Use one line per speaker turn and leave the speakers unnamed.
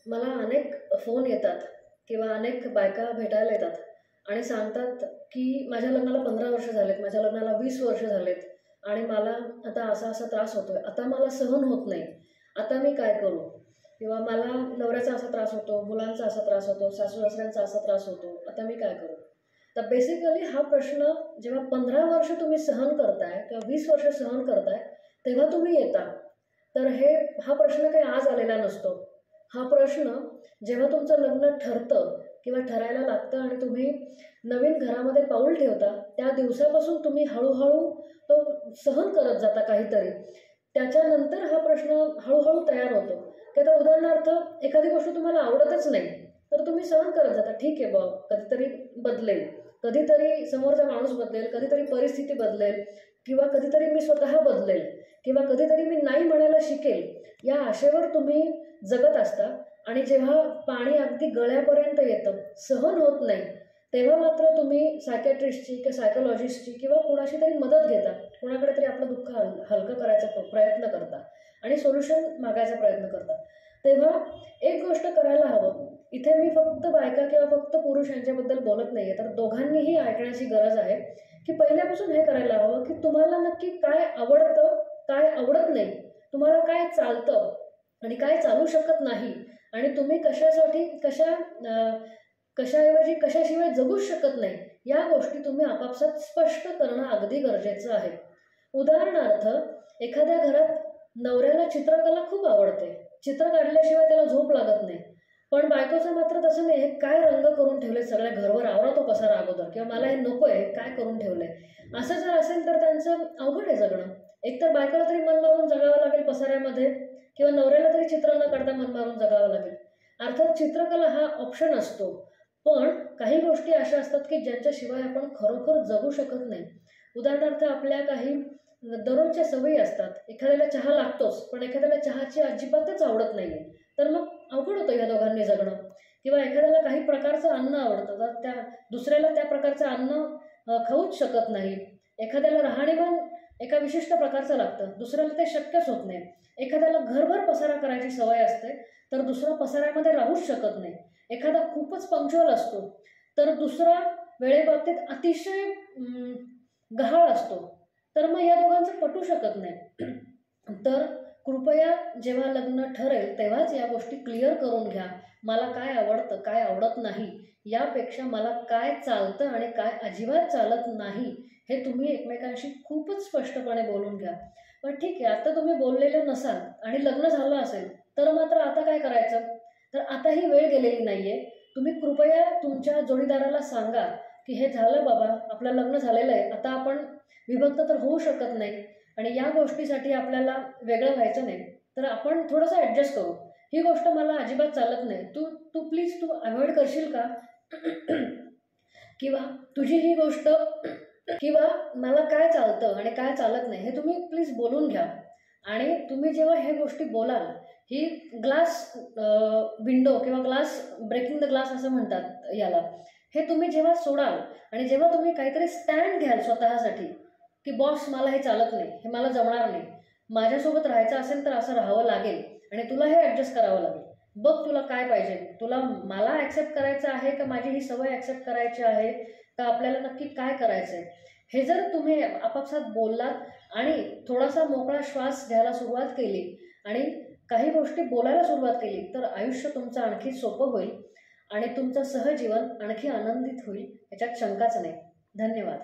मला अनेक फोन येतात किंवा अनेक बायका भेटायला येतात आणि सांगतात की माझ्या लग्नाला 15 वर्ष झालेत, माझ्या लग्नाला 20 वर्ष झालेत आणि मला आता असा असा त्रास होतोय, आता मला सहन होत नाही, आता मी काय करू? किंवा मला नवऱ्याचा असा त्रास होतो, मुलांचा असा त्रास होतो, सासू सासऱ्यांचा असा त्रास होतो, आता मी काय करू? तर बेसिकली हा प्रश्न जेव्हा 15 वर्ष तुम्ही सहन करताय किंवा 20 वर्ष सहन करताय तेव्हा तुम्ही येता. तर हा प्रश्न काही आज आलेला नसतो. हा प्रश्न जेव्हा तुमचं लग्न ठरतं किंवा ठरायला लागतं आणि तुम्ही नवीन घरामध्ये पाऊल ठेवता त्या दिवसापासून तुम्ही हळूहळू तो सहन करत जाता काहीतरी. त्याच्यानंतर हा प्रश्न हळूहळू तयार होतो की आता उदाहरणार्थ एखादी गोष्ट तुम्हाला आवडतच नाही तर तुम्ही सहन करत जाता. ठीक आहे बाबा, कधीतरी बदलेल, कधीतरी समोरचा माणूस बदलेल, कधीतरी परिस्थिती बदलेल किंवा कधीतरी मी स्वतः बदलेल किंवा कधीतरी मी नाही म्हणायला शिकेल, या आशेवर तुम्ही जगत असता. आणि जेव्हा पाणी अगदी गळ्यापर्यंत येतं, सहन होत नाही, तेव्हा मात्र तुम्ही सायकॅट्रिस्टची किंवा सायकोलॉजिस्टची किंवा कोणाशी तरी मदत घेता, कोणाकडे तरी आपलं दुःख हलकं करायचा प्रयत्न करता आणि सोल्युशन मागायचा प्रयत्न करता. तेव्हा एक गोष्ट करायला हवं, इथे मी फक्त बायका किंवा फक्त पुरुष यांच्याबद्दल बोलत नाहीये, तर दोघांनीही ऐकण्याची गरज आहे की पहिल्यापासून हे करायला हवं की तुम्हाला नक्की काय आवडतं, काय आवडत नाही, तुम्हाला काय चालतं आणि काय चालू शकत नाही आणि तुम्ही कशाऐवजी कशाशिवाय जगूच शकत नाही, या गोष्टी तुम्ही आपापसात स्पष्ट करणं अगदी गरजेचं आहे. उदाहरणार्थ, एखाद्या घरात नवऱ्याला चित्रकला खूप आवडते, चित्र काढल्याशिवाय त्याला झोप लागत नाही, पण बायकोचं मात्र तसं नाही. हे काय रंग करून ठेवले सगळ्या घरवर, आवरा तो पसारा अगोदर, किंवा मला हे नकोय, काय करून ठेवलंय, असं जर असेल तर त्यांचं अवघड आहे जगणं. एकतर बायकोला तरी मन मारून जगावं लागेल पसाऱ्यामध्ये किंवा नवऱ्याला तरी चित्र न काढता मन मारून जगावं लागेल. अर्थात चित्रकला हा ऑप्शन असतो, पण काही गोष्टी अशा असतात की ज्यांच्याशिवाय आपण खरोखर जगू शकत नाही. उदाहरणार्थ, आपल्या काही दररोजच्या सवयी असतात. एखाद्याला चहा लागतोच, पण एखाद्याला चहाची अजिबातच आवडत नाहीये, तर मग अवघड होतं या दोघांनी जगणं. किंवा एखाद्याला काही प्रकारचं अन्न आवडतं तर त्या दुसऱ्याला त्या प्रकारचं अन्न खाऊच शकत नाही. एखाद्याला राहणीमान एका विशिष्ट प्रकारचं लागतं, दुसऱ्याला ते शक्यच होत नाही. एखाद्याला घरभर पसारा करायची सवय असते तर दुसरा पसाऱ्यामध्ये राहूच शकत नाही. एखादा खूपच पंक्च्युअल असतो तर दुसरा वेळेबाबतीत अतिशय गहाळ असतो, तर मग या दोघांचं पटू शकत नाही. तर कृपया जेव्हा लग्न ठरेल तेव्हाच या गोष्टी क्लिअर करून घ्या. मला काय आवडतं, काय आवडत नाही, यापेक्षा मला काय चालतं आणि काय अजिबात चालत नाही हे तुम्ही एकमेकांशी खूपच स्पष्टपणे बोलून घ्या. पण ठीक आहे, आता तुम्ही बोललेले नसाल आणि लग्न झालं असेल तर मात्र आता काय करायचं? तर आता ही वेळ गेलेली नाहीये. तुम्ही कृपया तुमच्या जोडीदाराला सांगा की हे झालं बाबा, आपलं लग्न झालेलं आहे, आता आपण विभक्त तर होऊ शकत नाही आणि या गोष्टीसाठी आपल्याला वेगळं व्हायचं नाही, तर आपण थोडंसं ॲडजस्ट करू. ही गोष्ट मला अजिबात चालत नाही, तू तू प्लीज तू अवॉइड करशील का? किंवा तुझी ही गोष्ट, किंवा मला काय चालतं आणि काय चालत नाही हे तुम्ही प्लीज बोलून घ्या. आणि तुम्ही जेव्हा हे गोष्टी बोलाल, ही ग्लास विंडो किंवा ग्लास ब्रेकिंग द ग्लास असं म्हणतात याला, हे तुम्ही जेव्हा सोडाल आणि जेव्हा तुम्ही काहीतरी स्टँड घ्याल स्वतःसाठी की बॉस मला हे चालत नाही, हे मला जमणार नाही, माझ्यासोबत राहायचं असेल तर असं राहावं लागेल आणि तुला हे ॲडजस्ट करावं लागेल, बघ तुला काय पाहिजे, तुला मला ॲक्सेप्ट करायचं आहे का माझी ही सवय ॲक्सेप्ट करायची आहे, का आपल्याला नक्की काय करायचं आहे, हे जर तुम्ही आपापसात बोललात आणि थोडासा मोकळा श्वास घ्यायला सुरुवात केली आणि काही गोष्टी बोलायला सुरुवात केली तर आयुष्य तुमचं आणखी सोपं होईल आणि तुमचं सहजीवन आणखी आनंदित होईल, याच्यात शंकाच नाही. धन्यवाद.